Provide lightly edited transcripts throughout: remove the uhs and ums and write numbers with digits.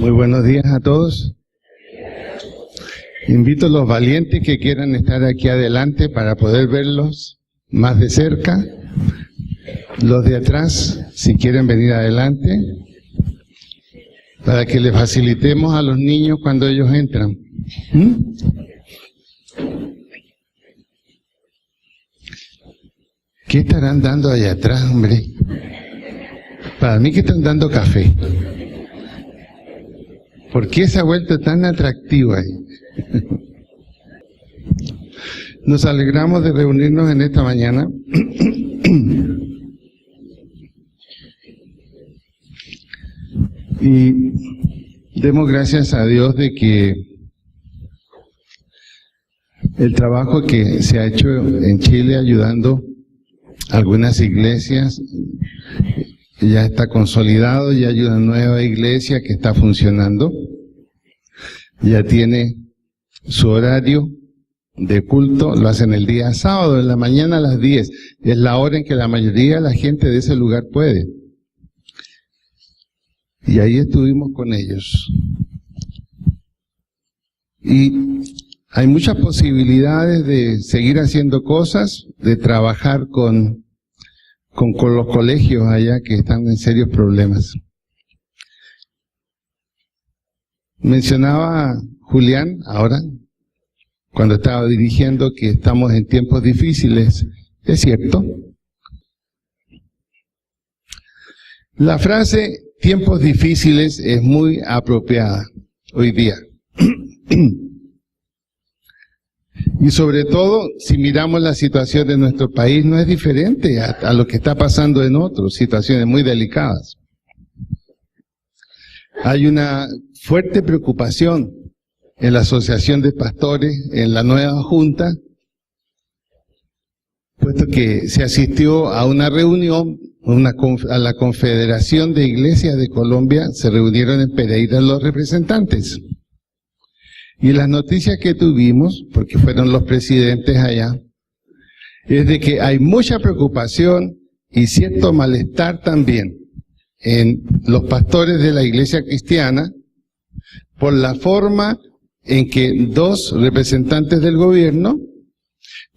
Muy buenos días a todos. Invito a los valientes que quieran estar aquí adelante para poder verlos más de cerca. Los de atrás, si quieren venir adelante, para que les facilitemos a los niños cuando ellos entran. ¿Qué estarán dando allá atrás, hombre? Para mí que están dando café. ¿Por qué se ha vuelto tan atractivo ahí? Nos alegramos de reunirnos en esta mañana. Y demos gracias a Dios de que el trabajo que se ha hecho en Chile ayudando a algunas iglesias ya está consolidado, ya hay una nueva iglesia que está funcionando, ya tiene su horario de culto, lo hacen el día sábado, en la mañana a las 10, es la hora en que la mayoría de la gente de ese lugar puede. Y ahí estuvimos con ellos. Y hay muchas posibilidades de seguir haciendo cosas, de trabajar con los colegios allá que están en serios problemas. Mencionaba Julián ahora, cuando estaba dirigiendo, que estamos en tiempos difíciles. Es cierto. La frase tiempos difíciles es muy apropiada hoy día. Y sobre todo, si miramos la situación de nuestro país, no es diferente a lo que está pasando en otras situaciones muy delicadas. Hay una fuerte preocupación en la Asociación de Pastores, en la nueva Junta, puesto que se asistió a una reunión, a la Confederación de Iglesias de Colombia, se reunieron en Pereira los representantes. Y las noticias que tuvimos, porque fueron los presidentes allá, es de que hay mucha preocupación y cierto malestar también en los pastores de la iglesia cristiana por la forma en que dos representantes del gobierno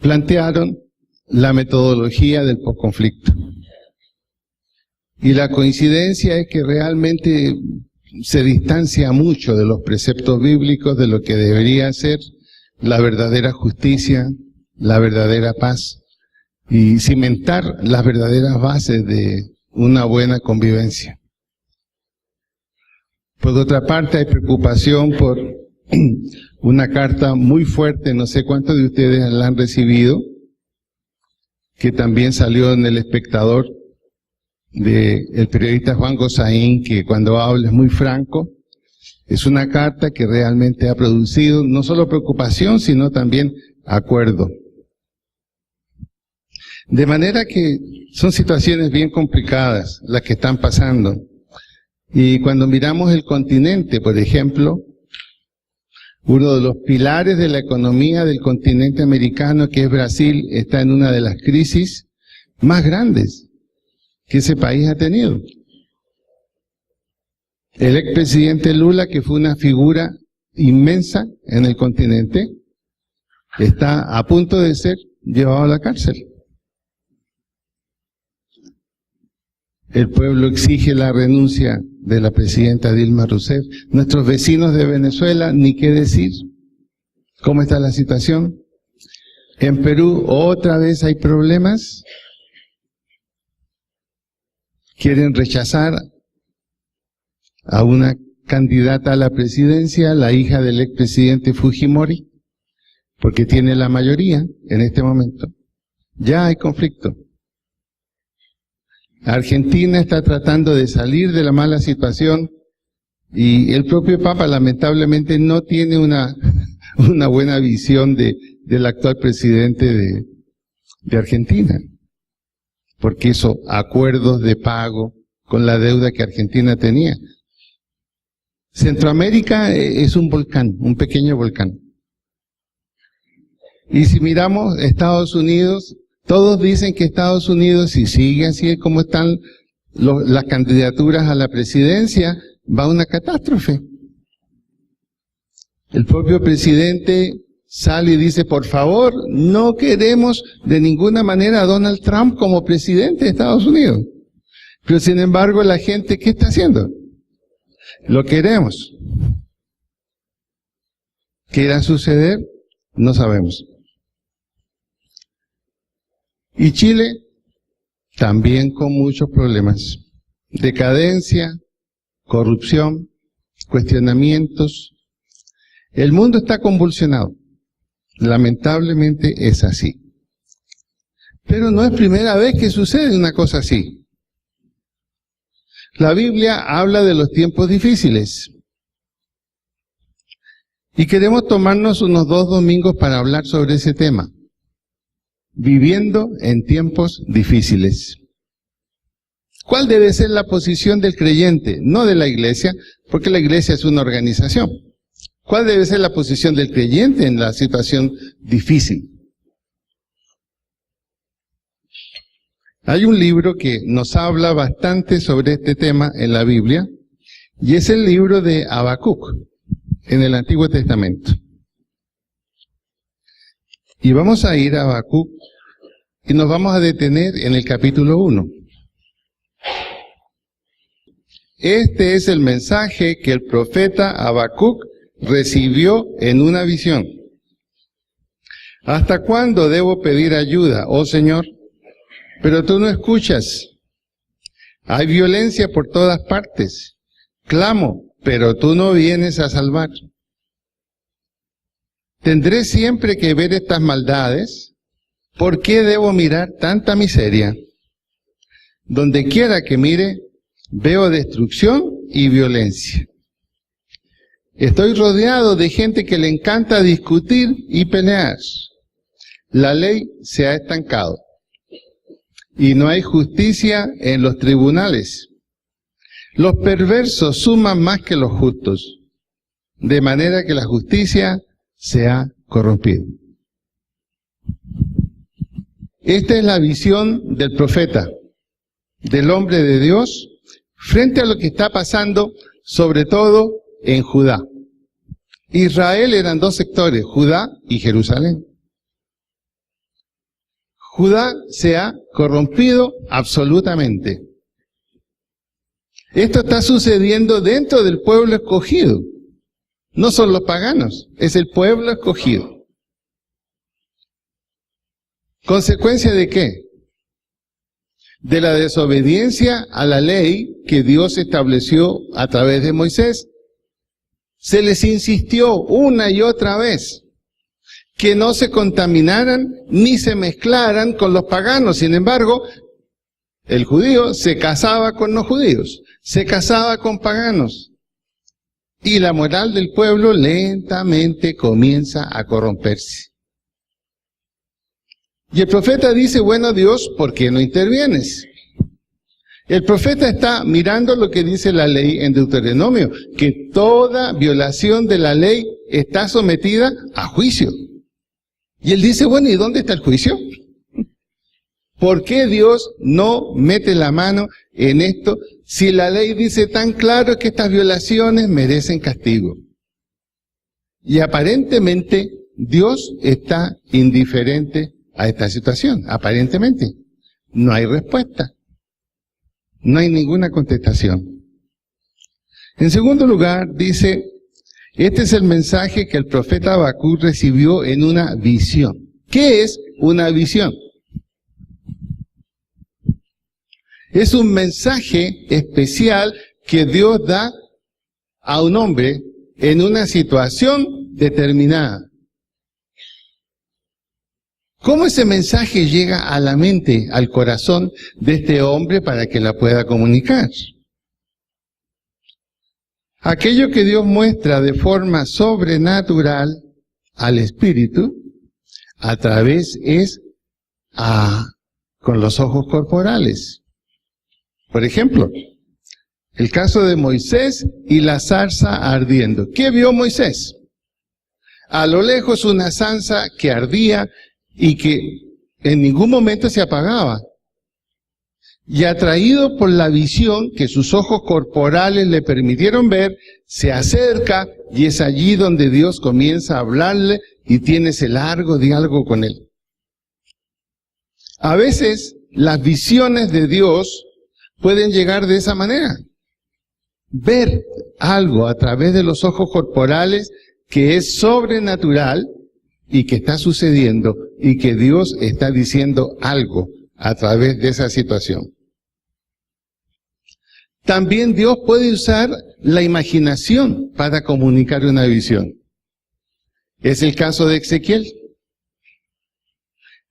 plantearon la metodología del posconflicto. Y la coincidencia es que realmente se distancia mucho de los preceptos bíblicos, de lo que debería ser la verdadera justicia, la verdadera paz, y cimentar las verdaderas bases de una buena convivencia. Por otra parte, hay preocupación por una carta muy fuerte, no sé cuántos de ustedes la han recibido, que también salió en El Espectador, del periodista Juan Gozaín, que cuando habla es muy franco. Es una carta que realmente ha producido no solo preocupación, sino también acuerdo. De manera que son situaciones bien complicadas las que están pasando. Y cuando miramos el continente, por ejemplo, uno de los pilares de la economía del continente americano, que es Brasil, está en una de las crisis más grandes que ese país ha tenido. El expresidente Lula, que fue una figura inmensa en el continente, está a punto de ser llevado a la cárcel. El pueblo exige la renuncia de la presidenta Dilma Rousseff. Nuestros vecinos de Venezuela, ni qué decir. ¿Cómo está la situación? En Perú otra vez hay problemas. Quieren rechazar a una candidata a la presidencia, la hija del expresidente Fujimori, porque tiene la mayoría en este momento. Ya hay conflicto. Argentina está tratando de salir de la mala situación y el propio Papa lamentablemente no tiene una buena visión del actual presidente de Argentina, porque hizo acuerdos de pago con la deuda que Argentina tenía. Centroamérica es un volcán, un pequeño volcán. Y si miramos Estados Unidos, todos dicen que Estados Unidos, si sigue así como están las candidaturas a la presidencia, va a una catástrofe. El propio presidente sale y dice, por favor, no queremos de ninguna manera a Donald Trump como presidente de Estados Unidos. Pero sin embargo, la gente, ¿qué está haciendo? Lo queremos. ¿Qué irá a suceder? No sabemos. Y Chile, también con muchos problemas. Decadencia, corrupción, cuestionamientos. El mundo está convulsionado. Lamentablemente es así. Pero no es primera vez que sucede una cosa así. La Biblia habla de los tiempos difíciles. Y queremos tomarnos unos 2 domingos para hablar sobre ese tema. Viviendo en tiempos difíciles. ¿Cuál debe ser la posición del creyente? No de la iglesia, porque la iglesia es una organización. ¿Cuál debe ser la posición del creyente en la situación difícil? Hay un libro que nos habla bastante sobre este tema en la Biblia, y es el libro de Habacuc, en el Antiguo Testamento. Y vamos a ir a Habacuc, y nos vamos a detener en el capítulo 1. Este es el mensaje que el profeta Habacuc recibió en una visión. ¿Hasta cuándo debo pedir ayuda, oh Señor? Pero tú no escuchas. Hay violencia por todas partes. Clamo, pero tú no vienes a salvar. ¿Tendré siempre que ver estas maldades? ¿Por qué debo mirar tanta miseria? Donde quiera que mire, veo destrucción y violencia. Estoy rodeado de gente que le encanta discutir y pelear. La ley se ha estancado. Y no hay justicia en los tribunales. Los perversos suman más que los justos, de manera que la justicia se ha corrompido. Esta es la visión del profeta, del hombre de Dios, frente a lo que está pasando, sobre todo en Judá. Israel eran 2 sectores, Judá y Jerusalén. Judá se ha corrompido absolutamente. Esto está sucediendo dentro del pueblo escogido. No son los paganos, es el pueblo escogido. ¿Consecuencia de qué? De la desobediencia a la ley que Dios estableció a través de Moisés. Se les insistió una y otra vez que no se contaminaran ni se mezclaran con los paganos. Sin embargo, el judío se casaba con no judíos, se casaba con paganos. Y la moral del pueblo lentamente comienza a corromperse. Y el profeta dice, bueno Dios, ¿por qué no intervienes? El profeta está mirando lo que dice la ley en Deuteronomio, que toda violación de la ley está sometida a juicio. Y él dice, bueno, ¿y dónde está el juicio? ¿Por qué Dios no mete la mano en esto si la ley dice tan claro que estas violaciones merecen castigo? Y aparentemente Dios está indiferente a esta situación. Aparentemente. No hay respuesta. No hay ninguna contestación. En segundo lugar, dice, este es el mensaje que el profeta Habacuc recibió en una visión. ¿Qué es una visión? Es un mensaje especial que Dios da a un hombre en una situación determinada. ¿Cómo ese mensaje llega a la mente, al corazón de este hombre para que la pueda comunicar? Aquello que Dios muestra de forma sobrenatural al espíritu, a través con los ojos corporales. Por ejemplo, el caso de Moisés y la zarza ardiendo. ¿Qué vio Moisés? A lo lejos una zarza que ardía y que en ningún momento se apagaba. Y atraído por la visión que sus ojos corporales le permitieron ver, se acerca y es allí donde Dios comienza a hablarle y tiene ese largo diálogo con él. A veces las visiones de Dios pueden llegar de esa manera. Ver algo a través de los ojos corporales que es sobrenatural y que está sucediendo y que Dios está diciendo algo a través de esa situación. También Dios puede usar la imaginación para comunicar una visión. Es el caso de Ezequiel.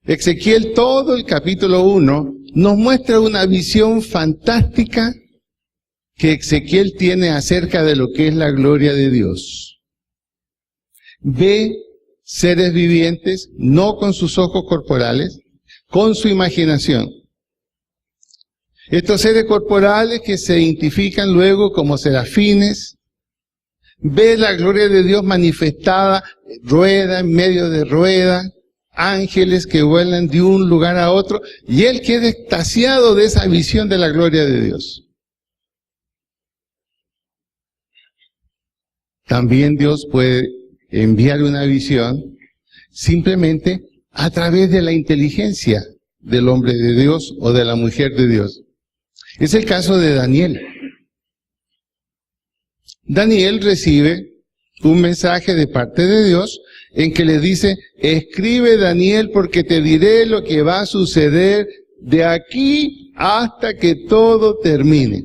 Ezequiel, todo el capítulo 1, nos muestra una visión fantástica que Ezequiel tiene acerca de lo que es la gloria de Dios. Ve seres vivientes, no con sus ojos corporales, con su imaginación. Estos seres corporales que se identifican luego como serafines, ve la gloria de Dios manifestada, rueda en medio de rueda, ángeles que vuelan de un lugar a otro, y él queda extasiado de esa visión de la gloria de Dios. También Dios puede enviar una visión simplemente a través de la inteligencia del hombre de Dios o de la mujer de Dios. Es el caso de Daniel. Daniel recibe un mensaje de parte de Dios en que le dice: escribe, Daniel, porque te diré lo que va a suceder de aquí hasta que todo termine.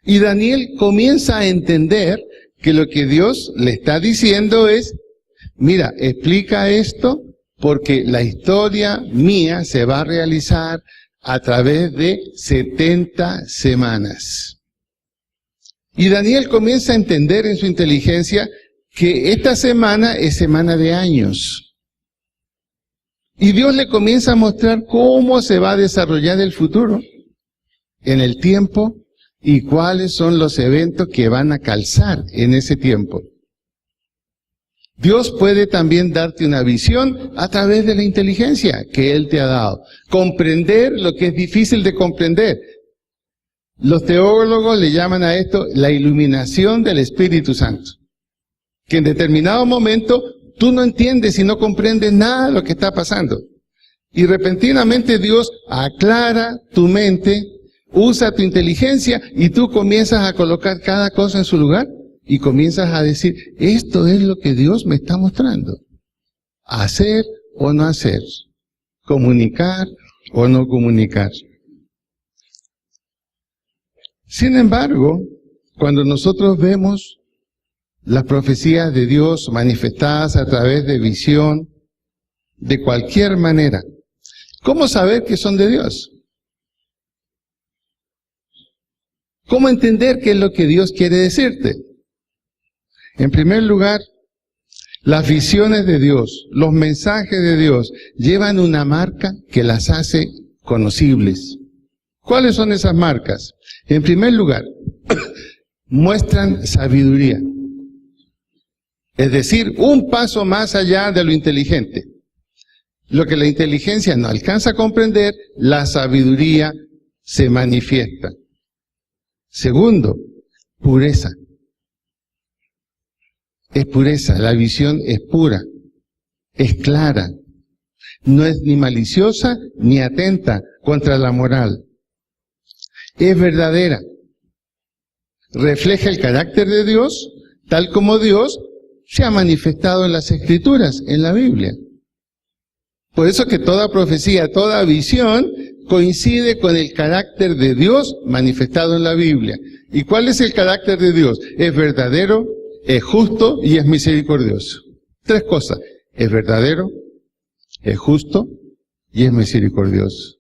Y Daniel comienza a entender que lo que Dios le está diciendo es: mira, explica esto porque la historia mía se va a realizar a través de 70 semanas. Y Daniel comienza a entender en su inteligencia que esta semana es semana de años. Y Dios le comienza a mostrar cómo se va a desarrollar el futuro en el tiempo y cuáles son los eventos que van a calzar en ese tiempo. Dios puede también darte una visión a través de la inteligencia que Él te ha dado. Comprender lo que es difícil de comprender. Los teólogos le llaman a esto la iluminación del Espíritu Santo. Que en determinado momento tú no entiendes y no comprendes nada de lo que está pasando. Y repentinamente Dios aclara tu mente, usa tu inteligencia y tú comienzas a colocar cada cosa en su lugar. Y comienzas a decir: esto es lo que Dios me está mostrando. Hacer o no hacer. Comunicar o no comunicar. Sin embargo, cuando nosotros vemos las profecías de Dios manifestadas a través de visión, de cualquier manera, ¿cómo saber que son de Dios? ¿Cómo entender qué es lo que Dios quiere decirte? En primer lugar, las visiones de Dios, los mensajes de Dios, llevan una marca que las hace conocibles. ¿Cuáles son esas marcas? En primer lugar, muestran sabiduría. Es decir, un paso más allá de lo inteligente. Lo que la inteligencia no alcanza a comprender, la sabiduría se manifiesta. Segundo, pureza. Es pureza, la visión es pura, es clara, no es ni maliciosa ni atenta contra la moral. Es verdadera, refleja el carácter de Dios, tal como Dios se ha manifestado en las Escrituras, en la Biblia. Por eso que toda profecía, toda visión coincide con el carácter de Dios manifestado en la Biblia. ¿Y cuál es el carácter de Dios? Es verdadero, es justo y es misericordioso. Tres cosas: es verdadero, es justo y es misericordioso.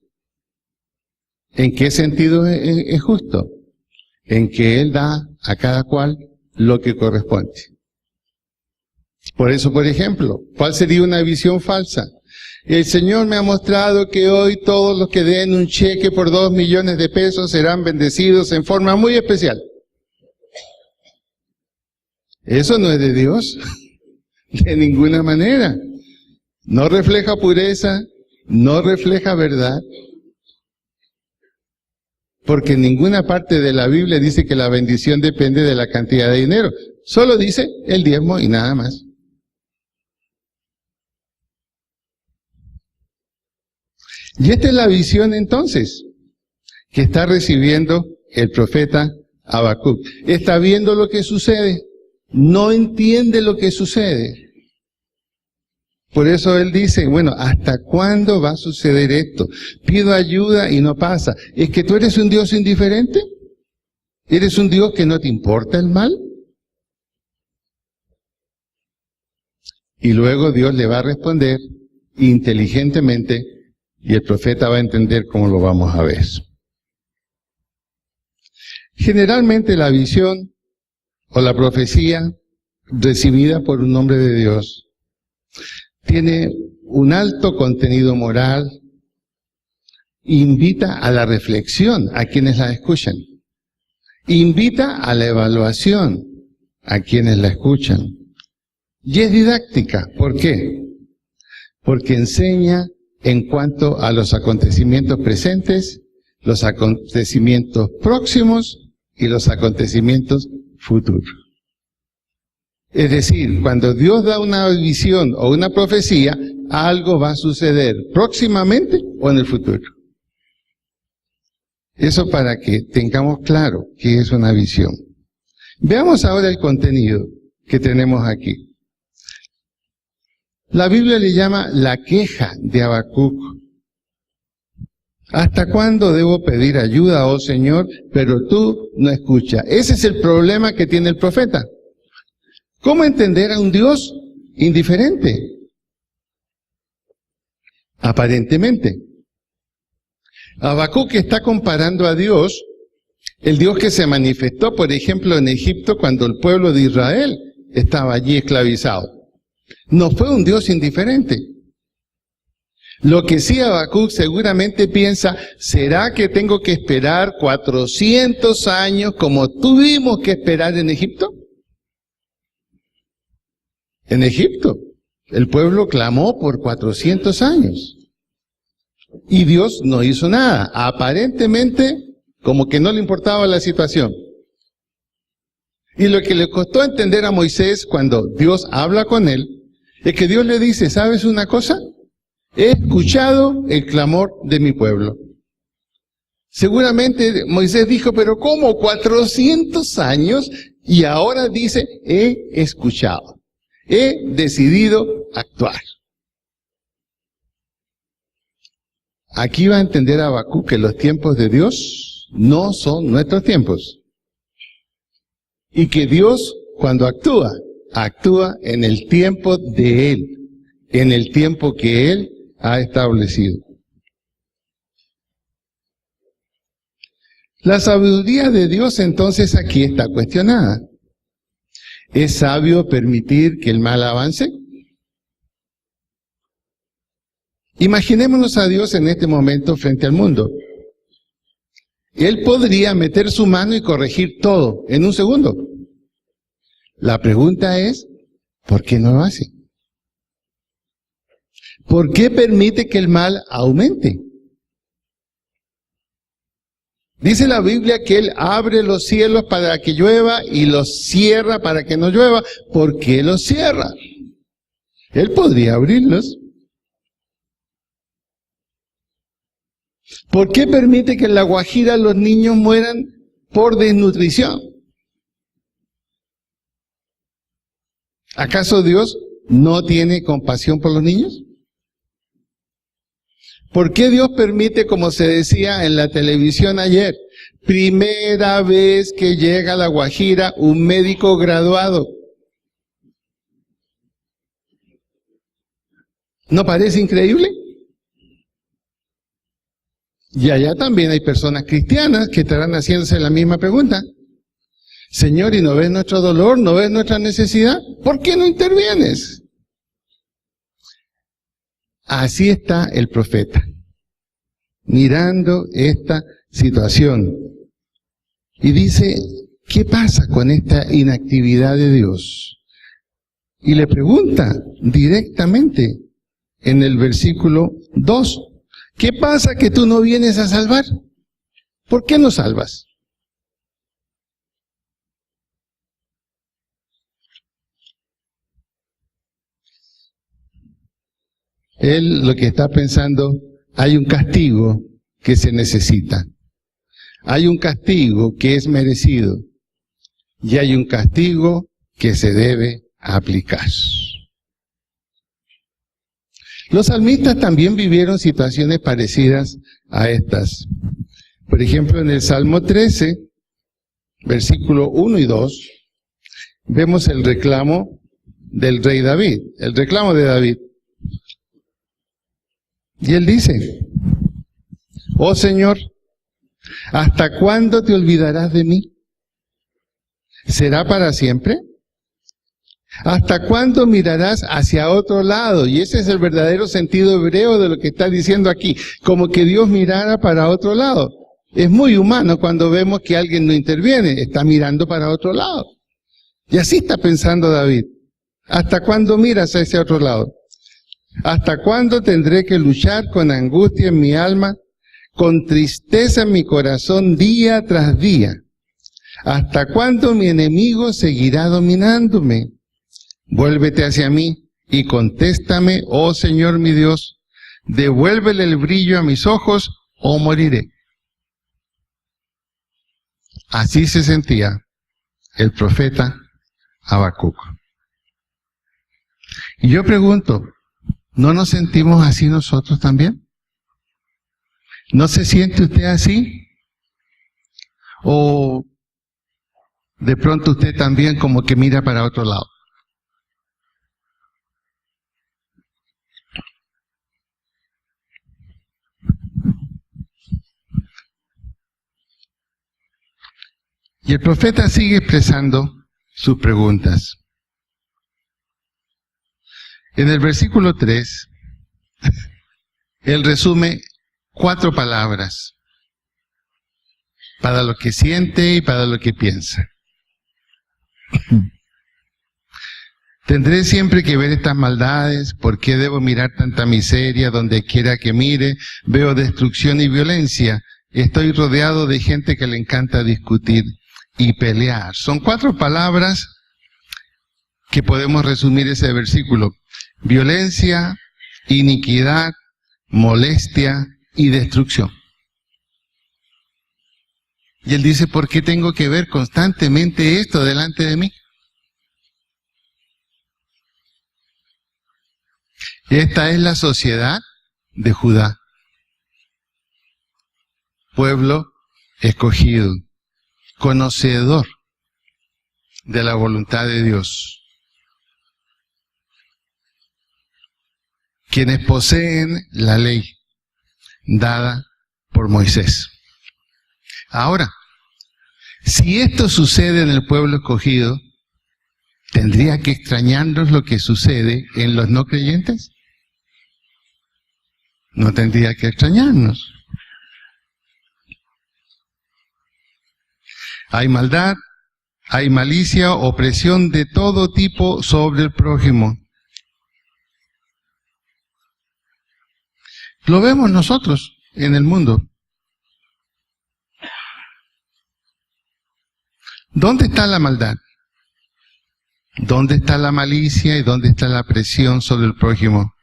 ¿En qué sentido es justo? En que Él da a cada cual lo que corresponde. Por eso, por ejemplo, ¿cuál sería una visión falsa? El Señor me ha mostrado que hoy todos los que den un cheque por 2 millones de pesos serán bendecidos en forma muy especial. Eso no es de Dios, de ninguna manera. no refleja pureza, no refleja verdad, porque en ninguna parte de la Biblia dice que la bendición depende de la cantidad de dinero. Solo dice el diezmo y nada más. Y esta es la visión entonces que está recibiendo el profeta Habacuc. Está viendo lo que sucede, no entiende lo que sucede. Por eso él dice, bueno, ¿hasta cuándo va a suceder esto? Pido ayuda y no pasa. ¿Es que tú eres un Dios indiferente? ¿Eres un Dios que no te importa el mal? Y luego Dios le va a responder inteligentemente y el profeta va a entender cómo lo vamos a ver. Generalmente la visión o la profecía recibida por un hombre de Dios tiene un alto contenido moral, invita a la reflexión a quienes la escuchan, invita a la evaluación a quienes la escuchan, y es didáctica. ¿Por qué? Porque enseña en cuanto a los acontecimientos presentes, los acontecimientos próximos y los acontecimientos futuros. Es decir, cuando Dios da una visión o una profecía, algo va a suceder próximamente o en el futuro. Eso para que tengamos claro qué es una visión. Veamos ahora el contenido que tenemos aquí. La Biblia le llama la queja de Habacuc. ¿Hasta cuándo debo pedir ayuda, oh Señor, pero tú no escuchas? Ese es el problema que tiene el profeta. ¿Cómo entender a un Dios indiferente? Aparentemente. Habacuc está comparando a Dios, el Dios que se manifestó, por ejemplo, en Egipto cuando el pueblo de Israel estaba allí esclavizado. No fue un Dios indiferente. Lo que sí Habacuc seguramente piensa, ¿será que tengo que esperar 400 años como tuvimos que esperar en Egipto? En Egipto, el pueblo clamó por 400 años. Y Dios no hizo nada. Aparentemente, como que no le importaba la situación. Y lo que le costó entender a Moisés cuando Dios habla con él, es que Dios le dice, ¿sabes una cosa? He escuchado el clamor de mi pueblo. Seguramente Moisés dijo, pero ¿cómo? 400 años y ahora dice, he escuchado. He decidido actuar. Aquí va a entender Habacuc que los tiempos de Dios no son nuestros tiempos. Y que Dios, cuando actúa, actúa en el tiempo de Él, en el tiempo que Él ha establecido. La sabiduría de Dios entonces aquí está cuestionada. ¿Es sabio permitir que el mal avance? Imaginémonos a Dios en este momento frente al mundo. Él podría meter su mano y corregir todo en un segundo. La pregunta es, ¿por qué no lo hace? ¿Por qué permite que el mal aumente? Dice la Biblia que Él abre los cielos para que llueva y los cierra para que no llueva. ¿Por qué los cierra? Él podría abrirlos. ¿Por qué permite que en La Guajira los niños mueran por desnutrición? ¿Acaso Dios no tiene compasión por los niños? ¿Por qué Dios permite, como se decía en la televisión ayer, primera vez que llega a La Guajira un médico graduado? ¿No parece increíble? Y allá también hay personas cristianas que estarán haciéndose la misma pregunta. Señor, ¿y no ves nuestro dolor? ¿No ves nuestra necesidad? ¿Por qué no intervienes? Así está el profeta, mirando esta situación. Y dice, ¿qué pasa con esta inactividad de Dios? Y le pregunta directamente, en el versículo 2. ¿Qué pasa que tú no vienes a salvar? ¿Por qué no salvas? Él lo que está pensando, hay un castigo que se necesita. Hay un castigo que es merecido. Y hay un castigo que se debe aplicar. Los salmistas también vivieron situaciones parecidas a estas. Por ejemplo, en el Salmo 13, versículo 1 y 2, vemos el reclamo del rey David, el reclamo de David. Y él dice, oh Señor, ¿hasta cuándo te olvidarás de mí? ¿Será para siempre? ¿Hasta cuándo mirarás hacia otro lado? Y ese es el verdadero sentido hebreo de lo que está diciendo aquí, como que Dios mirara para otro lado. Es muy humano cuando vemos que alguien no interviene, está mirando para otro lado. Y así está pensando David. ¿Hasta cuándo miras a ese otro lado? ¿Hasta cuándo tendré que luchar con angustia en mi alma, con tristeza en mi corazón día tras día? ¿Hasta cuándo mi enemigo seguirá dominándome? Vuélvete hacia mí y contéstame, oh Señor mi Dios, devuélvele el brillo a mis ojos o moriré. Así se sentía el profeta Habacuc. Y yo pregunto, ¿no nos sentimos así nosotros también? ¿No se siente usted así? ¿O de pronto usted también como que mira para otro lado? Y el profeta sigue expresando sus preguntas. En el versículo 3, él resume 4 palabras para lo que siente y para lo que piensa. Tendré siempre que ver estas maldades, ¿por qué debo mirar tanta miseria donde quiera que mire? Veo destrucción y violencia, estoy rodeado de gente que le encanta discutir y pelear. Son 4 palabras que podemos resumir ese versículo. Violencia, iniquidad, molestia y destrucción. Y él dice, ¿por qué tengo que ver constantemente esto delante de mí? Esta es la sociedad de Judá. Pueblo escogido, conocedor de la voluntad de Dios. Quienes poseen la ley dada por Moisés. Ahora, si esto sucede en el pueblo escogido, ¿tendría que extrañarnos lo que sucede en los no creyentes? No tendría que extrañarnos. Hay maldad, hay malicia, opresión de todo tipo sobre el prójimo. Lo vemos nosotros en el mundo. ¿Dónde está la maldad? ¿Dónde está la malicia y dónde está la presión sobre el prójimo?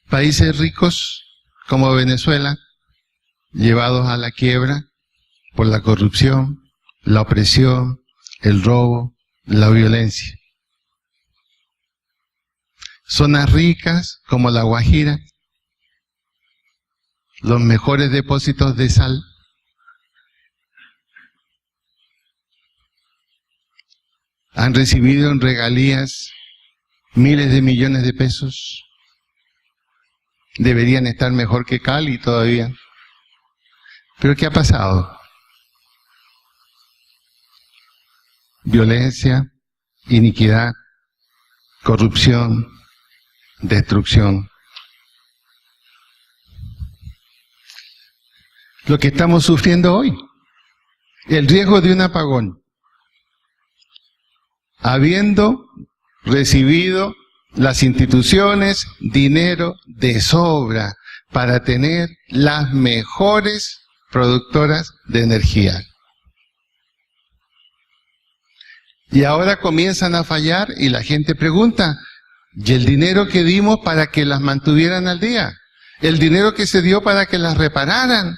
Países ricos como Venezuela, llevados a la quiebra por la corrupción, la opresión, el robo, la violencia. Zonas ricas como La Guajira, los mejores depósitos de sal. Han recibido en regalías miles de millones de pesos. Deberían estar mejor que Cali todavía. ¿Pero qué ha pasado? Violencia, iniquidad, corrupción, destrucción. Lo que estamos sufriendo hoy, el riesgo de un apagón. Habiendo recibido las instituciones dinero de sobra para tener las mejores productoras de energía. Y ahora comienzan a fallar y la gente pregunta, ¿y el dinero que dimos para que las mantuvieran al día? ¿El dinero que se dio para que las repararan?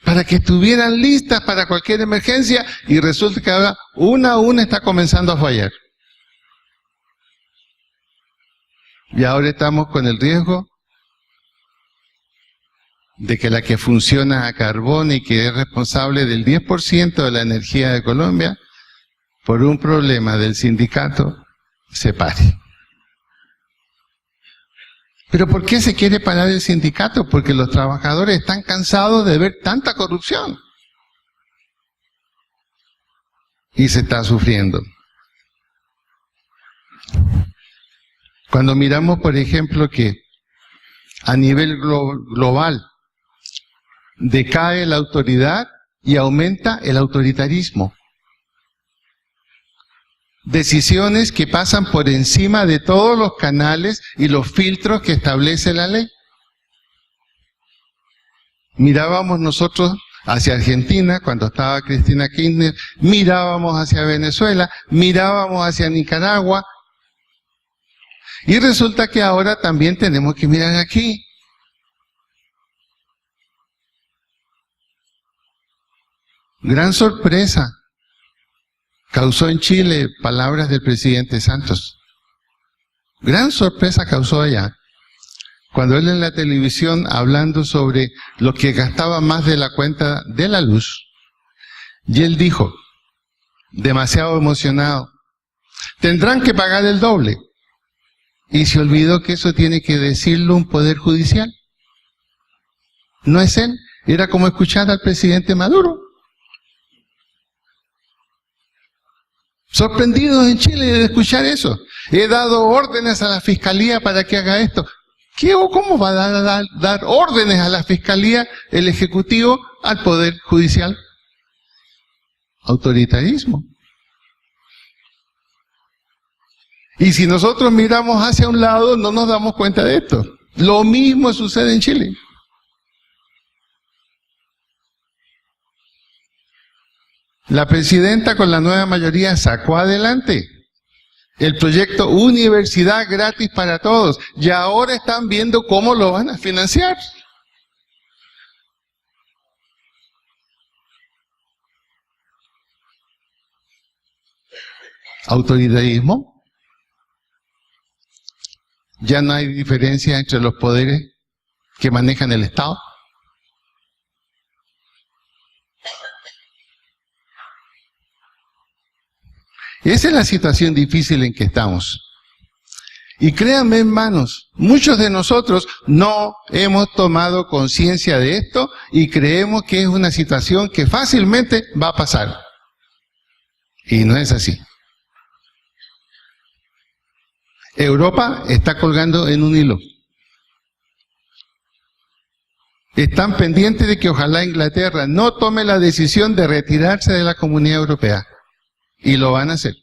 Para que estuvieran listas para cualquier emergencia, y resulta que ahora una a una está comenzando a fallar. Y ahora estamos con el riesgo de que la que funciona a carbón y que es responsable del 10% de la energía de Colombia, por un problema del sindicato, se pare. ¿Pero por qué se quiere parar el sindicato? Porque los trabajadores están cansados de ver tanta corrupción. Y se está sufriendo. Cuando miramos, por ejemplo, que a nivel global decae la autoridad y aumenta el autoritarismo. Decisiones que pasan por encima de todos los canales y los filtros que establece la ley. Mirábamos nosotros hacia Argentina cuando estaba Cristina Kirchner, mirábamos hacia Venezuela, mirábamos hacia Nicaragua, y resulta que ahora también tenemos que mirar aquí. Gran sorpresa causó en Chile palabras del presidente Santos. Gran sorpresa causó allá. Cuando él en la televisión hablando sobre lo que gastaba más de la cuenta de la luz, y él dijo, demasiado emocionado, tendrán que pagar el doble. Y se olvidó que eso tiene que decirlo un poder judicial. No es él, era como escuchar al presidente Maduro. Sorprendidos en Chile de escuchar eso. He dado órdenes a la Fiscalía para que haga esto. ¿Qué o cómo va a dar órdenes a la Fiscalía el Ejecutivo al Poder Judicial? Autoritarismo. Y si nosotros miramos hacia un lado, no nos damos cuenta de esto. Lo mismo sucede en Chile. La presidenta con la nueva mayoría sacó adelante el proyecto Universidad Gratis para Todos, y ahora están viendo cómo lo van a financiar. Autoritarismo. Ya no hay diferencia entre los poderes que manejan el Estado. Esa es la situación difícil en que estamos. Y créanme, hermanos, muchos de nosotros no hemos tomado conciencia de esto y creemos que es una situación que fácilmente va a pasar. Y no es así. Europa está colgando en un hilo. Están pendientes de que ojalá Inglaterra no tome la decisión de retirarse de la Comunidad Europea. Y lo van a hacer.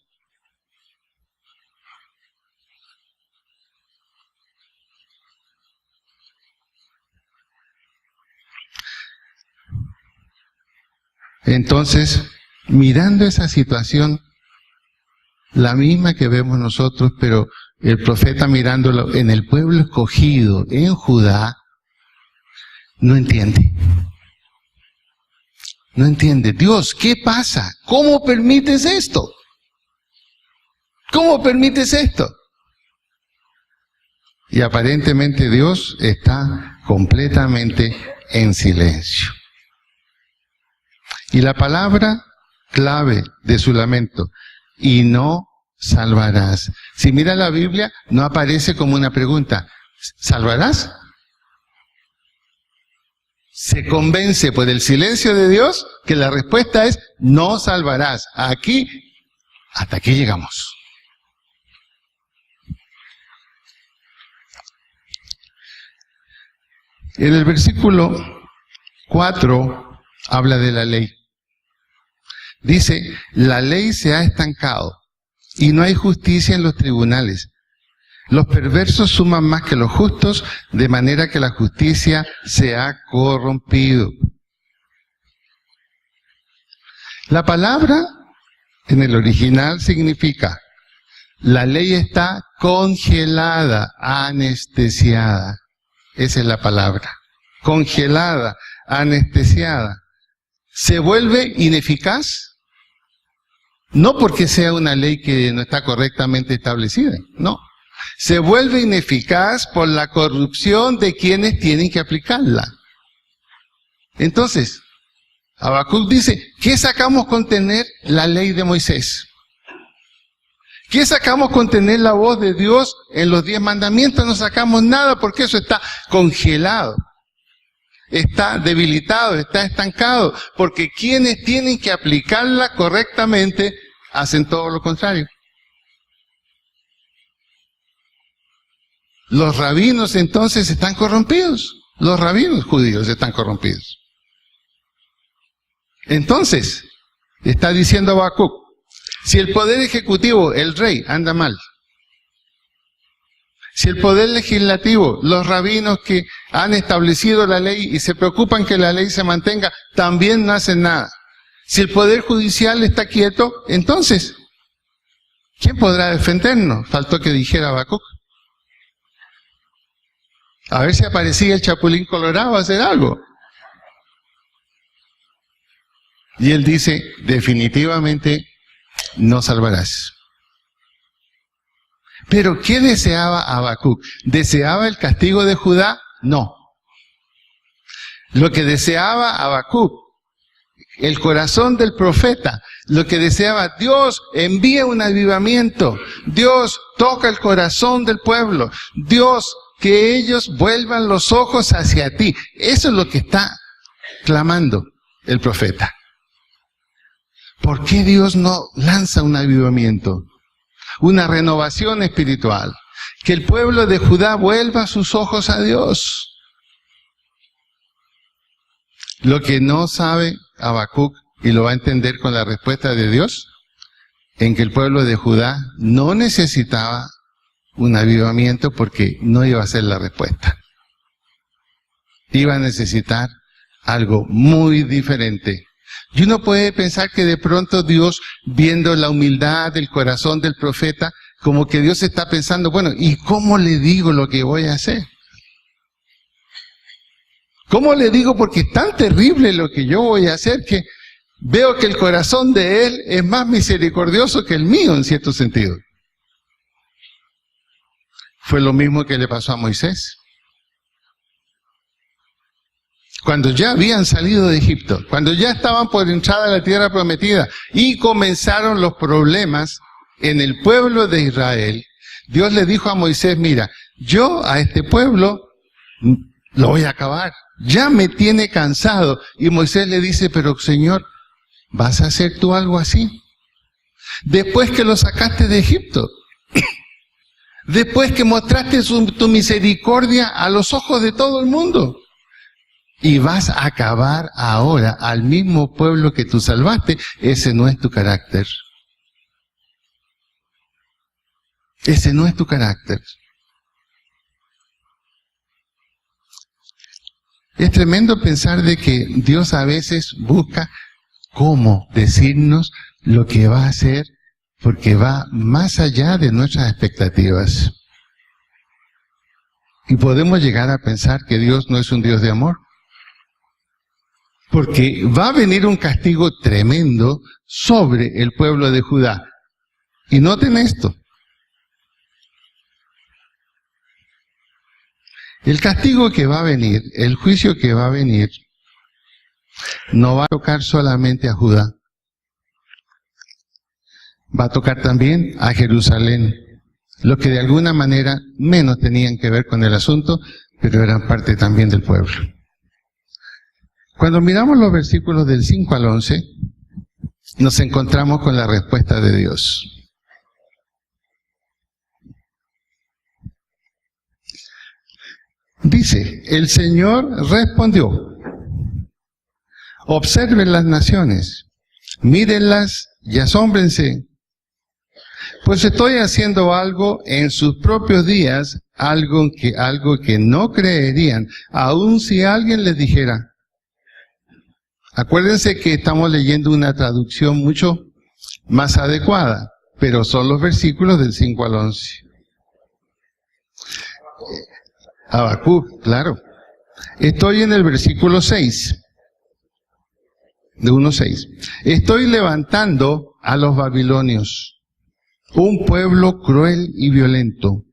Entonces, mirando esa situación, la misma que vemos nosotros, pero el profeta mirándolo en el pueblo escogido, en Judá, no entiende. No entiende. Dios, ¿qué pasa? ¿Cómo permites esto? ¿Cómo permites esto? Y aparentemente Dios está completamente en silencio. Y la palabra clave de su lamento, y no salvarás. Si mira la Biblia, no aparece como una pregunta, ¿salvarás? Se convence por el silencio de Dios que la respuesta es no salvarás. Aquí, hasta aquí llegamos. En el versículo 4 habla de la ley. Dice, la ley se ha estancado y no hay justicia en los tribunales. Los perversos suman más que los justos, de manera que la justicia se ha corrompido. La palabra en el original significa: la ley está congelada, anestesiada. Esa es la palabra. Congelada, anestesiada. ¿Se vuelve ineficaz? No porque sea una ley que no está correctamente establecida, no. Se vuelve ineficaz por la corrupción de quienes tienen que aplicarla. Entonces, Habacuc dice, ¿qué sacamos con tener la ley de Moisés? ¿Qué sacamos con tener la voz de Dios en los 10 mandamientos? No sacamos nada porque eso está congelado, está debilitado, está estancado, porque quienes tienen que aplicarla correctamente hacen todo lo contrario. Los rabinos entonces están corrompidos, los rabinos judíos están corrompidos. Entonces, está diciendo Habacuc, si el poder ejecutivo, el rey, anda mal, si el poder legislativo, los rabinos que han establecido la ley y se preocupan que la ley se mantenga, también no hacen nada. Si el poder judicial está quieto, entonces, ¿quién podrá defendernos? Faltó que dijera Habacuc. A ver si aparecía el Chapulín Colorado a hacer algo. Y él dice, definitivamente no salvarás. Pero ¿qué deseaba Habacuc? ¿Deseaba el castigo de Judá? No. Lo que deseaba Habacuc, el corazón del profeta, lo que deseaba, Dios envía un avivamiento, Dios toca el corazón del pueblo, Dios, que ellos vuelvan los ojos hacia ti. Eso es lo que está clamando el profeta. ¿Por qué Dios no lanza un avivamiento? Una renovación espiritual. Que el pueblo de Judá vuelva sus ojos a Dios. Lo que no sabe Habacuc, y lo va a entender con la respuesta de Dios, en que el pueblo de Judá no necesitaba un avivamiento porque no iba a ser la respuesta. Iba a necesitar algo muy diferente. Y uno puede pensar que de pronto Dios, viendo la humildad del corazón del profeta, como que Dios está pensando, bueno, ¿y cómo le digo lo que voy a hacer? ¿Cómo le digo? Porque es tan terrible lo que yo voy a hacer que veo que el corazón de Él es más misericordioso que el mío en cierto sentido. Fue lo mismo que le pasó a Moisés. Cuando ya habían salido de Egipto, cuando ya estaban por entrar a la tierra prometida y comenzaron los problemas en el pueblo de Israel, Dios le dijo a Moisés, mira, yo a este pueblo lo voy a acabar, ya me tiene cansado. Y Moisés le dice, pero Señor, ¿vas a hacer tú algo así? Después que lo sacaste de Egipto, después que mostraste tu misericordia a los ojos de todo el mundo. Y vas a acabar ahora al mismo pueblo que tú salvaste. Ese no es tu carácter. Ese no es tu carácter. Es tremendo pensar de que Dios a veces busca cómo decirnos lo que va a hacer, porque va más allá de nuestras expectativas. Y podemos llegar a pensar que Dios no es un Dios de amor. Porque va a venir un castigo tremendo sobre el pueblo de Judá. Y noten esto. El castigo que va a venir, el juicio que va a venir, no va a tocar solamente a Judá. Va a tocar también a Jerusalén. Los que de alguna manera menos tenían que ver con el asunto, pero eran parte también del pueblo. Cuando miramos los versículos del 5 al 11, nos encontramos con la respuesta de Dios. Dice, el Señor respondió, observen las naciones, mírenlas y asómbrense. Pues estoy haciendo algo en sus propios días, algo que no creerían, aun si alguien les dijera. Acuérdense que estamos leyendo una traducción mucho más adecuada, pero son los versículos del 5 al 11. Habacuc, claro. Estoy en el versículo 6, de 1:6. Estoy levantando a los babilonios, un pueblo cruel y violento.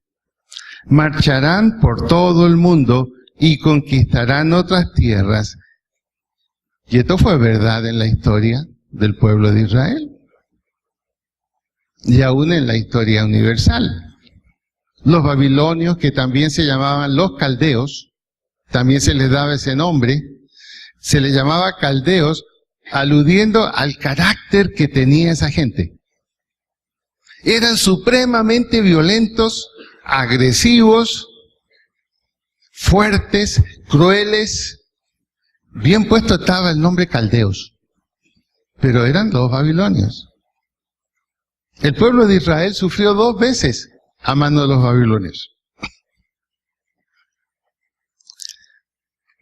Marcharán por todo el mundo y conquistarán otras tierras. Y esto fue verdad en la historia del pueblo de Israel. Y aún en la historia universal. Los babilonios, que también se llamaban los caldeos, también se les daba ese nombre, se les llamaba caldeos, aludiendo al carácter que tenía esa gente. Eran supremamente violentos, agresivos, fuertes, crueles. Bien puesto estaba el nombre caldeos, pero eran los babilonios. El pueblo de Israel sufrió 2 veces a mano de los babilonios.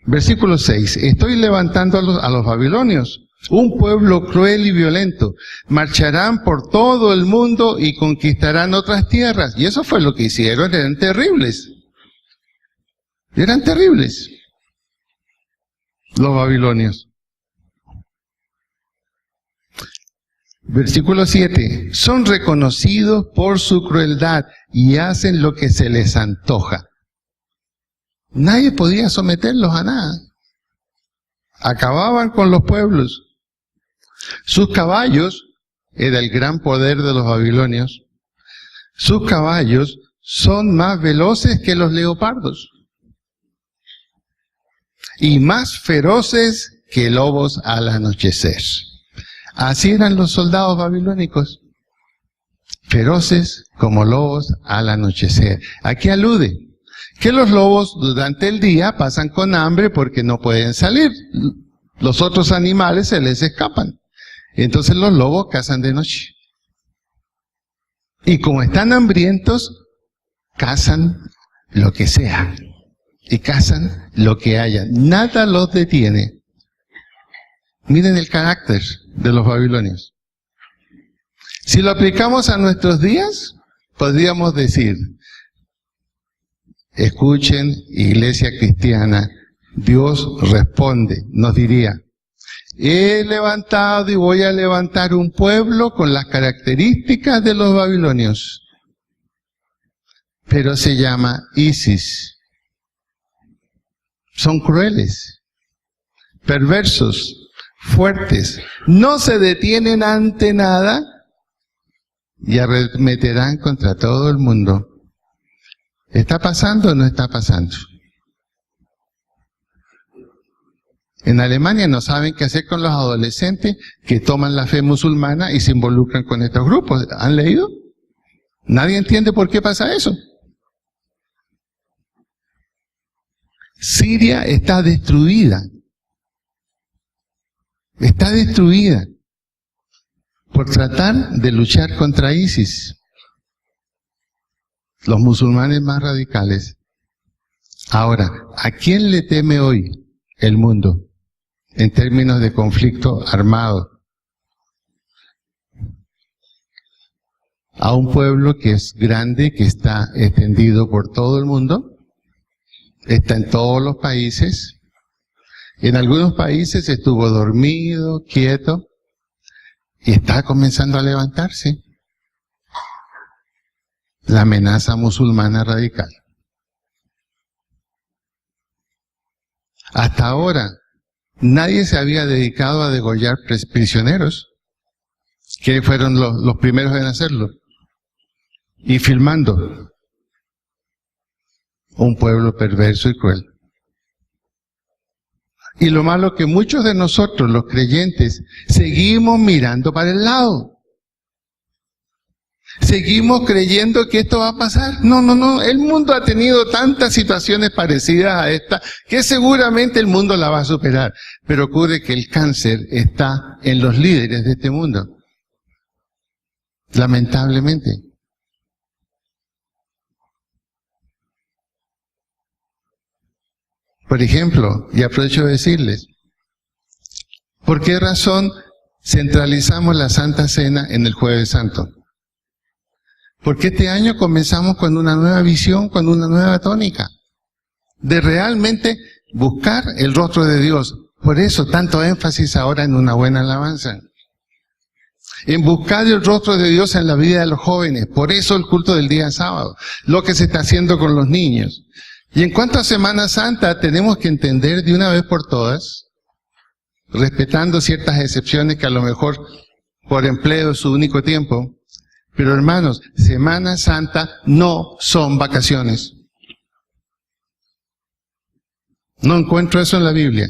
Versículo 6. Estoy levantando a los babilonios, un pueblo cruel y violento. Marcharán por todo el mundo y conquistarán otras tierras. Y eso fue lo que hicieron, eran terribles. Eran terribles los babilonios. Versículo 7. Son reconocidos por su crueldad y hacen lo que se les antoja. Nadie podía someterlos a nada. Acababan con los pueblos. Sus caballos, era el gran poder de los babilonios, sus caballos son más veloces que los leopardos y más feroces que lobos al anochecer. Así eran los soldados babilónicos, feroces como lobos al anochecer. ¿A qué alude? Que los lobos durante el día pasan con hambre porque no pueden salir. Los otros animales se les escapan. Entonces los lobos cazan de noche. Y como están hambrientos, cazan lo que sea. Y cazan lo que haya. Nada los detiene. Miren el carácter de los babilonios. Si lo aplicamos a nuestros días, podríamos decir, escuchen, iglesia cristiana, Dios responde, nos diría, he levantado y voy a levantar un pueblo con las características de los babilonios, pero se llama ISIS. Son crueles, perversos, fuertes, no se detienen ante nada y arremeterán contra todo el mundo. ¿Está pasando o no está pasando? En Alemania no saben qué hacer con los adolescentes que toman la fe musulmana y se involucran con estos grupos. ¿Han leído? Nadie entiende por qué pasa eso. Siria está destruida. Está destruida por tratar de luchar contra ISIS. Los musulmanes más radicales. Ahora, ¿a quién le teme hoy el mundo en términos de conflicto armado? A un pueblo que es grande, que está extendido por todo el mundo, está en todos los países. En algunos países estuvo dormido, quieto, y está comenzando a levantarse. La amenaza musulmana radical. Hasta ahora, nadie se había dedicado a degollar prisioneros, que fueron los primeros en hacerlo. Y filmando un pueblo perverso y cruel. Y lo malo que muchos de nosotros, los creyentes, seguimos mirando para el lado. Seguimos creyendo que esto va a pasar. No. El mundo ha tenido tantas situaciones parecidas a esta que seguramente el mundo la va a superar. Pero ocurre que el cáncer está en los líderes de este mundo. Lamentablemente. Por ejemplo, y aprovecho de decirles, ¿por qué razón centralizamos la Santa Cena en el Jueves Santo? Porque este año comenzamos con una nueva visión, con una nueva tónica, de realmente buscar el rostro de Dios. Por eso tanto énfasis ahora en una buena alabanza. En buscar el rostro de Dios en la vida de los jóvenes. Por eso el culto del día sábado. Lo que se está haciendo con los niños. Y en cuanto a Semana Santa, tenemos que entender de una vez por todas, respetando ciertas excepciones que a lo mejor por empleo es su único tiempo. Pero hermanos, Semana Santa no son vacaciones. No encuentro eso en la Biblia.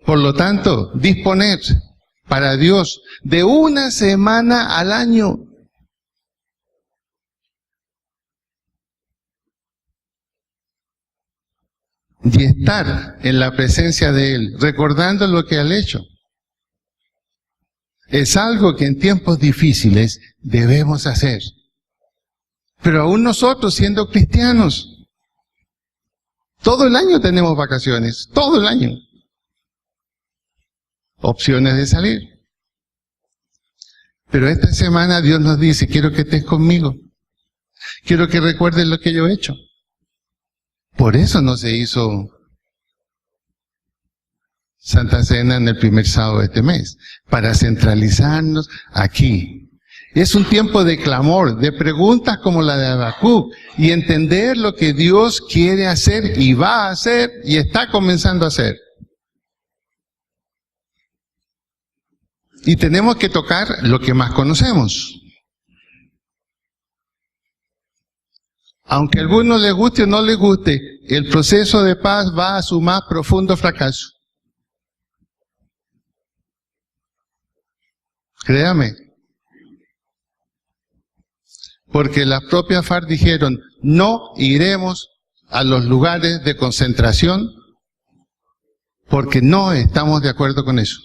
Por lo tanto, disponer para Dios de una semana al año. Y estar en la presencia de Él, recordando lo que ha hecho. Es algo que en tiempos difíciles debemos hacer. Pero aún nosotros, siendo cristianos, todo el año tenemos vacaciones, todo el año. Opciones de salir. Pero esta semana Dios nos dice, quiero que estés conmigo. Quiero que recuerdes lo que yo he hecho. Por eso no se hizo Santa Cena en el primer sábado de este mes, para centralizarnos aquí. Es un tiempo de clamor, de preguntas como la de Habacuc, y entender lo que Dios quiere hacer y va a hacer y está comenzando a hacer. Y tenemos que tocar lo que más conocemos. Aunque a algunos les guste o no les guste, el proceso de paz va a su más profundo fracaso. Créame. Porque las propias FARC dijeron, no iremos a los lugares de concentración porque no estamos de acuerdo con eso.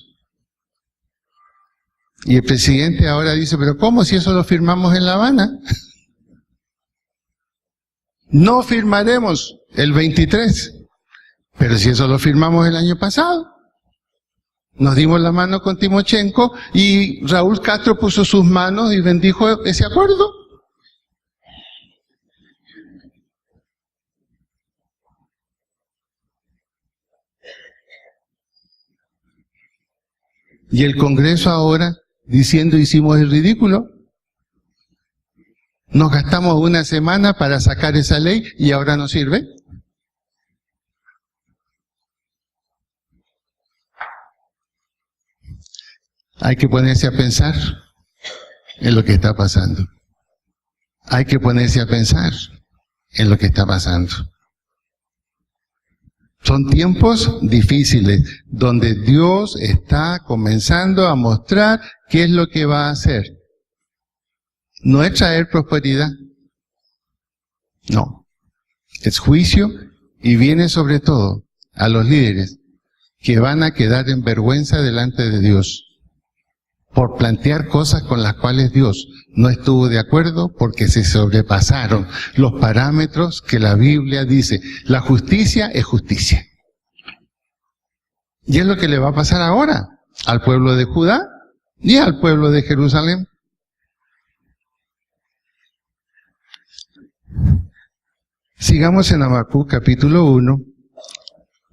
Y el presidente ahora dice, pero ¿cómo si eso lo firmamos en La Habana? No firmaremos el 23, pero si eso lo firmamos el año pasado. Nos dimos la mano con Timochenko y Raúl Castro puso sus manos y bendijo ese acuerdo. Y el Congreso ahora diciendo hicimos el ridículo. Nos gastamos una semana para sacar esa ley y ahora no sirve. Hay que ponerse a pensar en lo que está pasando. Hay que ponerse a pensar en lo que está pasando. Son tiempos difíciles, donde Dios está comenzando a mostrar qué es lo que va a hacer. No es traer prosperidad. No. Es juicio y viene sobre todo a los líderes que van a quedar en vergüenza delante de Dios por plantear cosas con las cuales Dios no estuvo de acuerdo porque se sobrepasaron los parámetros que la Biblia dice. La justicia es justicia. Y es lo que le va a pasar ahora al pueblo de Judá y al pueblo de Jerusalén. Sigamos en Habacuc capítulo 1,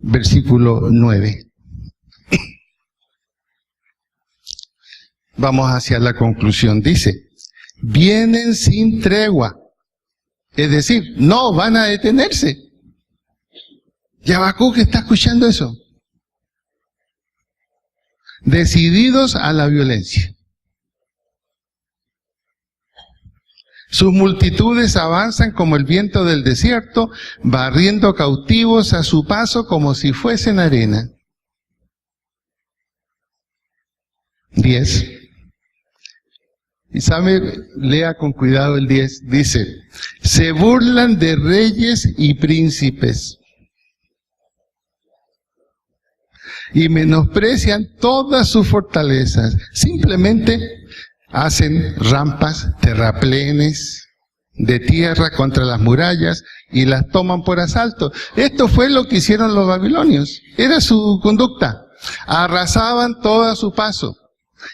versículo 9. Vamos hacia la conclusión. Dice, vienen sin tregua. Es decir, no van a detenerse. Y Habacuc está escuchando eso. Decididos a la violencia. Sus multitudes avanzan como el viento del desierto, barriendo cautivos a su paso como si fuesen arena. 10. Y sabe, lea con cuidado el 10. Dice, se burlan de reyes y príncipes y menosprecian todas sus fortalezas. Simplemente hacen rampas, terraplenes, de tierra contra las murallas y las toman por asalto. Esto fue lo que hicieron los babilonios. Era su conducta. Arrasaban todo a su paso.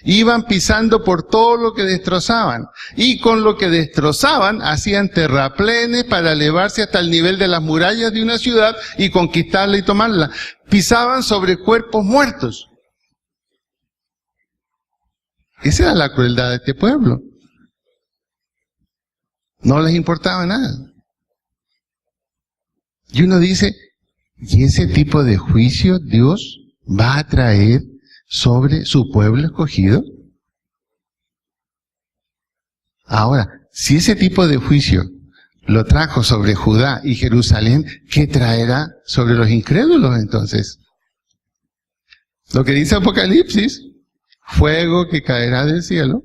Iban pisando por todo lo que destrozaban. Y con lo que destrozaban hacían terraplenes para elevarse hasta el nivel de las murallas de una ciudad y conquistarla y tomarla. Pisaban sobre cuerpos muertos. Esa era la crueldad de este pueblo. No les importaba nada. Y uno dice, ¿y ese tipo de juicio Dios va a traer sobre su pueblo escogido? Ahora, si ese tipo de juicio lo trajo sobre Judá y Jerusalén, ¿qué traerá sobre los incrédulos entonces? Lo que dice Apocalipsis, fuego que caerá del cielo,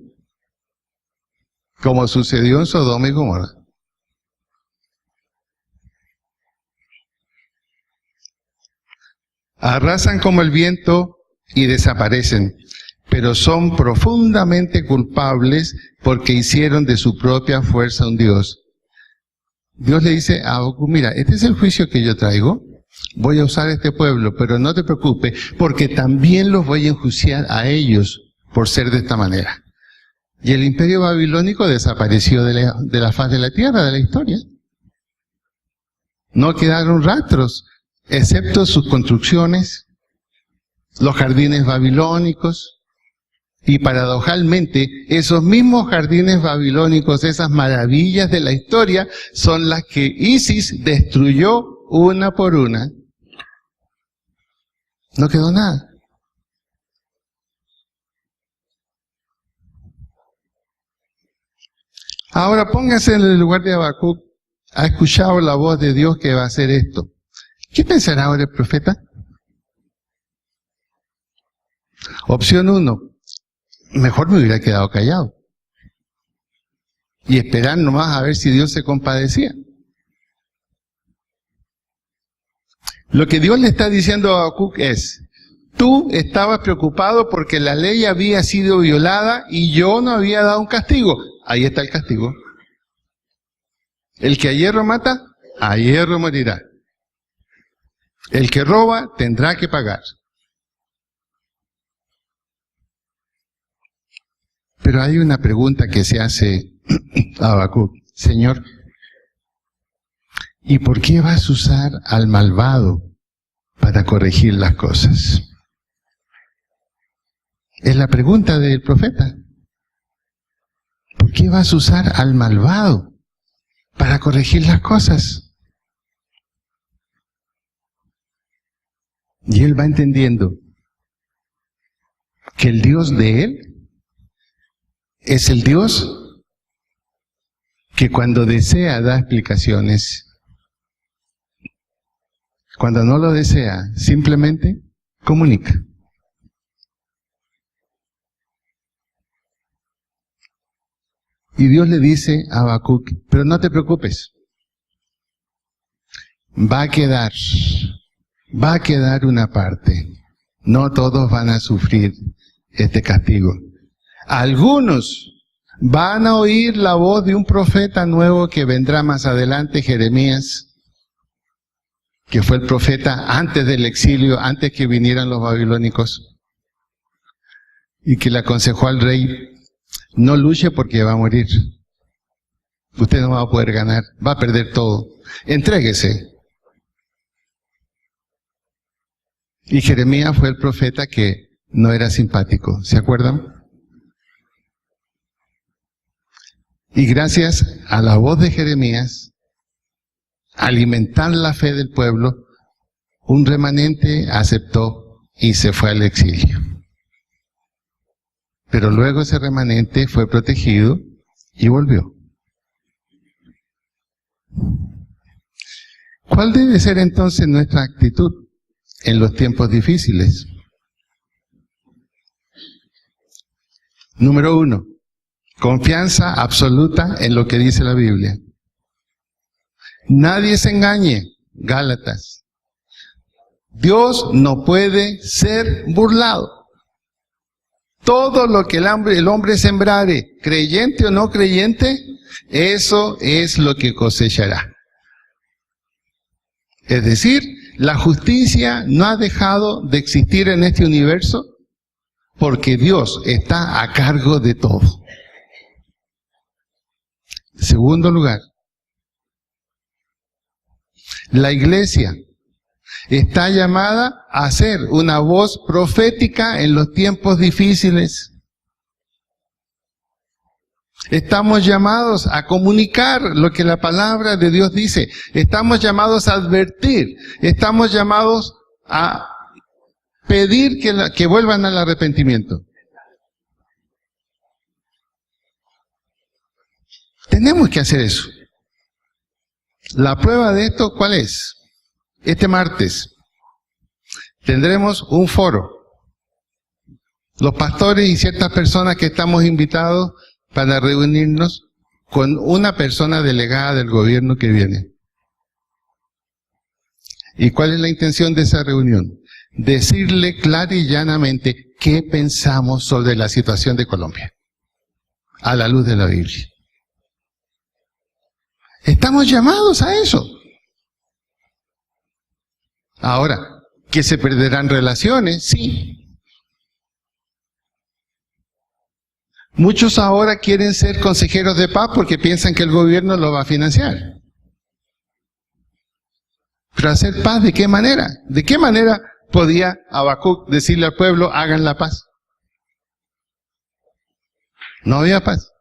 como sucedió en Sodoma y Gomorra. Arrasan como el viento y desaparecen, pero son profundamente culpables porque hicieron de su propia fuerza un Dios. Dios le dice a Habacuc, mira, este es el juicio que yo traigo, voy a usar este pueblo, pero no te preocupes, porque también los voy a enjuiciar a ellos por ser de esta manera. Y el imperio babilónico desapareció de la faz de la tierra, de la historia. No quedaron rastros, excepto sus construcciones, los jardines babilónicos, y paradojalmente, esos mismos jardines babilónicos, esas maravillas de la historia, son las que Isis destruyó una por una. No quedó nada. Ahora póngase en el lugar de Habacuc. Ha escuchado la voz de Dios que va a hacer esto. ¿Qué pensará ahora el profeta? Opción 1. Mejor me hubiera quedado callado. Y esperar nomás a ver si Dios se compadecía. Lo que Dios le está diciendo a Habacuc es, tú estabas preocupado porque la ley había sido violada y yo no había dado un castigo. Ahí está el castigo. El que a hierro mata, a hierro morirá. El que roba tendrá que pagar. Pero hay una pregunta que se hace a Habacuc. Señor, ¿y por qué vas a usar al malvado para corregir las cosas? Es la pregunta del profeta. ¿Por qué vas a usar al malvado para corregir las cosas? Y él va entendiendo que el Dios de él es el Dios que cuando desea da explicaciones. Cuando no lo desea, simplemente comunica. Y Dios le dice a Habacuc, pero no te preocupes. Va a quedar una parte. No todos van a sufrir este castigo. Algunos van a oír la voz de un profeta nuevo que vendrá más adelante, Jeremías, que fue el profeta antes del exilio, antes que vinieran los babilónicos, y que le aconsejó al rey, no luche porque va a morir. Usted no va a poder ganar, va a perder todo. Entréguese. Y Jeremías fue el profeta que no era simpático, ¿se acuerdan? Y gracias a la voz de Jeremías, alimentar la fe del pueblo, un remanente aceptó y se fue al exilio. Pero luego ese remanente fue protegido y volvió. ¿Cuál debe ser entonces nuestra actitud en los tiempos difíciles? Número 1, confianza absoluta en lo que dice la Biblia. Nadie se engañe, Gálatas. Dios no puede ser burlado. Todo lo que el hombre sembrare, creyente o no creyente, eso es lo que cosechará. Es decir, la justicia no ha dejado de existir en este universo porque Dios está a cargo de todo. Segundo lugar, la iglesia está llamada a ser una voz profética en los tiempos difíciles. Estamos llamados a comunicar lo que la palabra de Dios dice. Estamos llamados a advertir. Estamos llamados a pedir que vuelvan al arrepentimiento. Tenemos que hacer eso. La prueba de esto, ¿cuál es? Este martes tendremos un foro. Los pastores y ciertas personas que estamos invitados para reunirnos con una persona delegada del gobierno que viene. ¿Y cuál es la intención de esa reunión? Decirle clara y llanamente qué pensamos sobre la situación de Colombia, a la luz de la Biblia. Estamos llamados a eso. Ahora, ¿que se perderán relaciones? Sí. Muchos ahora quieren ser consejeros de paz porque piensan que el gobierno lo va a financiar. Pero hacer paz, ¿de qué manera? ¿De qué manera podía Habacuc decirle al pueblo, hagan la paz? No había paz.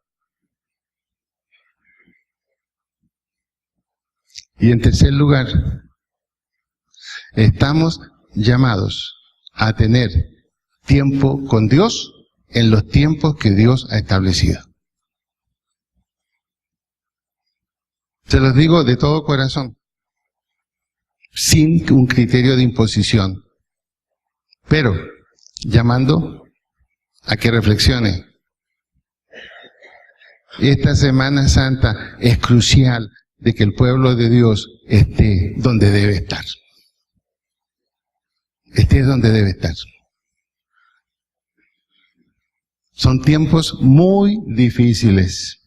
Y en tercer lugar, estamos llamados a tener tiempo con Dios en los tiempos que Dios ha establecido. Se los digo de todo corazón, sin un criterio de imposición, pero llamando a que reflexione. Esta Semana Santa es crucial de que el pueblo de Dios esté donde debe estar. Esté donde debe estar. Son tiempos muy difíciles.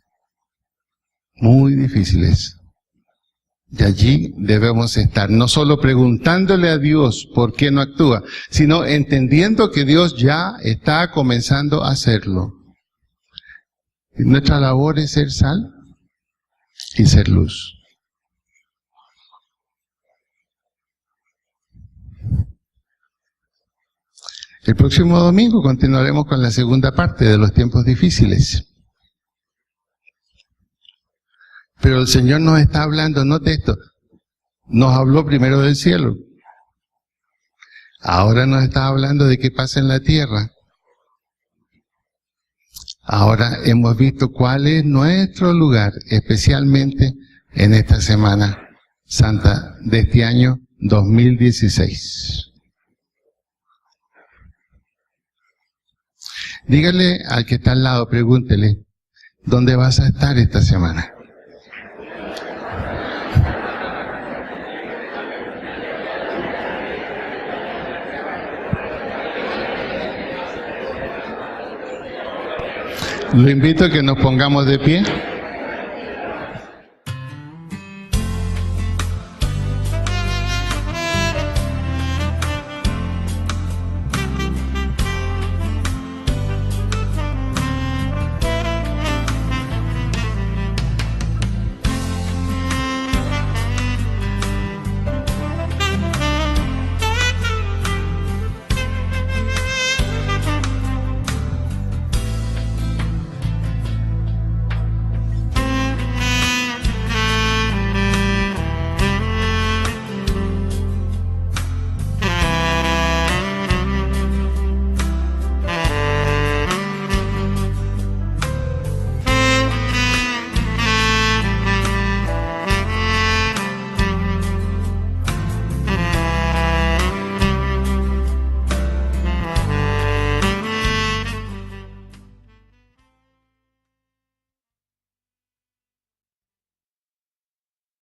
Muy difíciles. Y allí debemos estar, no solo preguntándole a Dios por qué no actúa, sino entendiendo que Dios ya está comenzando a hacerlo. Nuestra labor es ser sal y ser luz. El próximo domingo continuaremos con la segunda parte de los tiempos difíciles. Pero el Señor nos está hablando, note esto, nos habló primero del cielo. Ahora nos está hablando de qué pasa en la tierra. Ahora hemos visto cuál es nuestro lugar, especialmente en esta Semana Santa de este año 2016. Dígale al que está al lado, pregúntele, ¿dónde vas a estar esta semana? Lo invito a que nos pongamos de pie.